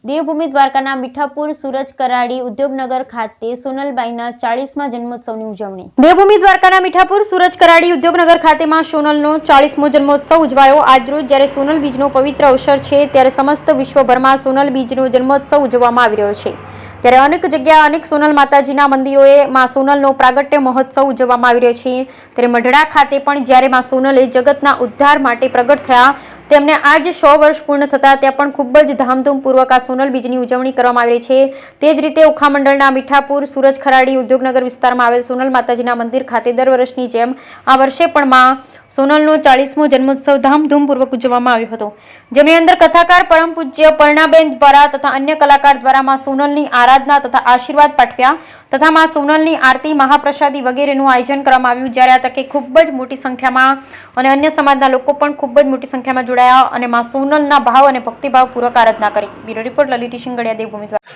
દેવભૂમિ દ્વારકાના મીઠાપુર સુરજ કરાડી ઉદ્યોગનગર ખાતે સોનલબાઈના 40મા જન્મોત્સવની ઉજવણી। દેવભૂમિ દ્વારકાના મીઠાપુર સુરજ કરાડી ઉદ્યોગનગર ખાતેમાં સોનલનો 40મો જન્મોત્સવ ઉજવાયો। આજરોજ જ્યારે સોનલ બીજનો પવિત્ર અવસર છે ત્યારે સમસ્ત વિશ્વભરમાં સોનલ બીજનો જન્મોત્સવ ઉજવવામાં આવી રહ્યો છે। ત્યારે અનેક જગ્યા અનેક સોનલ માતાજીના મંદિરોએ માં સોનલનો પ્રાગટ્ય મહોત્સવ ઉજવવામાં આવી રહ્યો છે। ત્યારે મઢડા ખાતે પણ જ્યારે માં સોનલે જગતના ઉદ્ધાર માટે પ્રગટ થયા તેમને આજ 100 વર્ષ પૂર્ણ થતા ત્યાં પણ ખૂબ જ ધામધૂમપૂર્વક આ સોનલ બીજની ઉજવણી કરવામાં આવી રહી છે। તે જ રીતે ઓખા મંડળના મીઠાપુર સુરજ ખરાડી ઉદ્યોગનગર વિસ્તારમાં આવેલ સોનલ માતાજીના મંદિર ખાતે દર વર્ષની જેમ આ વર્ષે પણ માં સોનલનો 40મો જન્મોત્સવ ધામધૂમપૂર્વક ઉજવવામાં આવ્યો હતો, જેની અંદર કથાકાર પરમ પૂજ્ય પરણાબેન દ્વારા તથા અન્ય કલાકાર દ્વારા માં સોનલની આરાધના તથા આશીર્વાદ પાઠવ્યા તથા માં સોનલની આરતી મહાપ્રસાદી વગેરેનું આયોજન કરવામાં આવ્યું। જ્યારે આ તકે ખૂબ જ મોટી સંખ્યામાં અને અન્ય સમાજના લોકો પણ ખૂબ જ મોટી સંખ્યામાં જોડાયા અને માં સોનલના ભાવ અને ભક્તિભાવપૂર્વક આરાધના કરી। Bureau report Lalit Singadiya, Devbhumi Dwarka.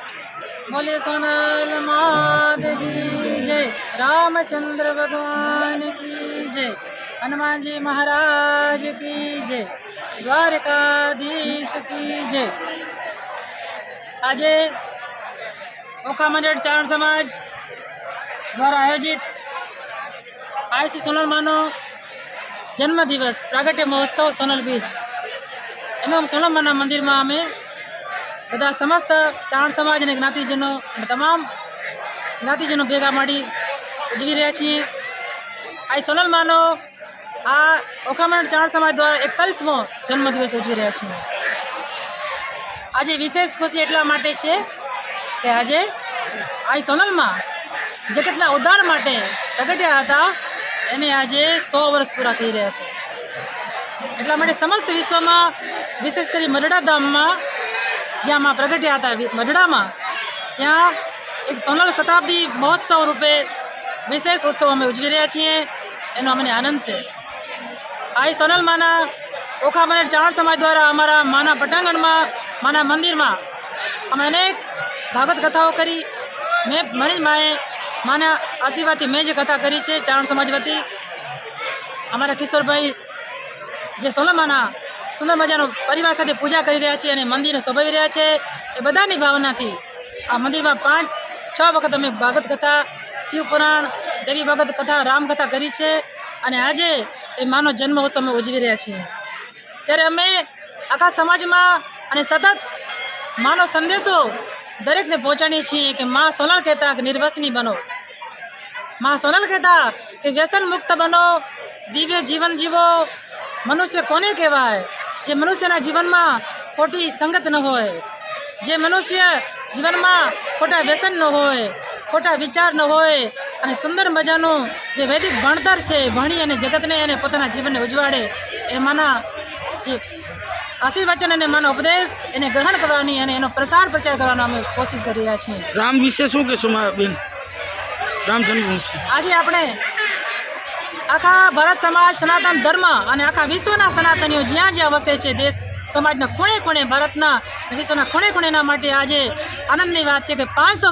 बोले सोनल मात की जय, रामचंद्र भगवान की जय, हनुमानजी महाराज की जय, द्वारकाधीश की जय। આજે ઓખા મંડળ ચારણ સમાજ દ્વારા આયોજિત આઈસી સોનલ માનો જન્મદિવસ પ્રાગટ્ય મહોત્સવ સોનલ બીજ એનો સોનલ માના મંદિરમાં અમે બધા સમસ્ત ચારણ સમાજ અને જ્ઞાતિજનો તમામ જ્ઞાતિજનો ભેગા મળી ઉજવી રહ્યા છીએ। આ સોનલ માનો આ ઓખા મંડળ ચારણ સમાજ દ્વારા 41મો જન્મદિવસ ઉજવી રહ્યા છીએ। આજે વિશેષ ખુશી એટલા માટે છે કે આજે આ સોનલમાં જગતના ઉદ્ધાર માટે પ્રગટ્યા હતા એને આજે 100 વર્ષ પૂરા થઈ રહ્યા છે। એટલા માટે સમસ્ત વિશ્વમાં વિશેષ કરી મઢડા ધામમાં જ્યાં માં પ્રગટ્યા હતા મઢડામાં ત્યાં એક સોનલ શતાબ્દી મહોત્સવ રૂપે વિશેષ ઉત્સવ અમે ઉજવી રહ્યા છીએ, એનો અમને આનંદ છે। આ સોનલ માના ઓખા મંડળ ચારણ સમાજ દ્વારા અમારા માના પટાંગણમાં માના મંદિરમાં અમે અનેક ભાગવત કથાઓ કરી। મારી માએ માના આશીર્વાદથી મેં જે કથા કરી છે ચારણ સમાજ વતી અમારા કિશોરભાઈ જે સોનલ માના સુંદર મજાનો પરિવાર સાથે પૂજા કરી રહ્યા છીએ અને મંદિરને શોભાવી રહ્યા છે, એ બધાની ભાવનાથી આ મંદિરમાં 5-6 વખત અમે ભાગવત કથા, શિવપુરાણ, દેવી ભાગવત કથા, રામકથા કરી છે અને આજે એ માનો જન્મોત્સવ અમે ઉજવી રહ્યા છીએ। ત્યારે અમે આખા સમાજમાં અને સતત માનો સંદેશો દરેકને પહોંચાડીએ છીએ કે માં સોનલ કહેતા કે નિર્વસની બનો, માં સોનલ કહેતા કે વ્યસન મુક્ત બનો, દિવ્ય જીવન જીવો। મનુષ્ય કોને કહેવાય? જે મનુષ્યના જીવનમાં ખોટી સંગત ન હોય, જે મનુષ્ય જીવનમાં ખોટા વ્યસન ન હોય, ખોટા વિચાર ન હોય અને સુંદર મજાનું જે વૈદિક ભણતર છે ભણી અને જગતને અને પોતાના જીવનને ઉજવાડે એમાંના જે આશીર્વચન અને માનો ઉપદેશ એને ગ્રહણ કરવાની અને એનો પ્રસાર પ્રચાર કરવાનો અમે કોશિશ કરી રહ્યા છીએ। રામ વિશે શું કહેશો બેન? રામ જન્મભૂમિ આજે આપણે આખા ભારત સમાજ સનાતન ધર્મ અને આખા વિશ્વના સનાતનીઓ જ્યાં જ્યાં વસે છે દેશ સમાજના ખૂણે ખૂણે ભારતના વિશ્વના ખૂણે ખૂણેના માટે આજે આનંદની વાત છે કે 500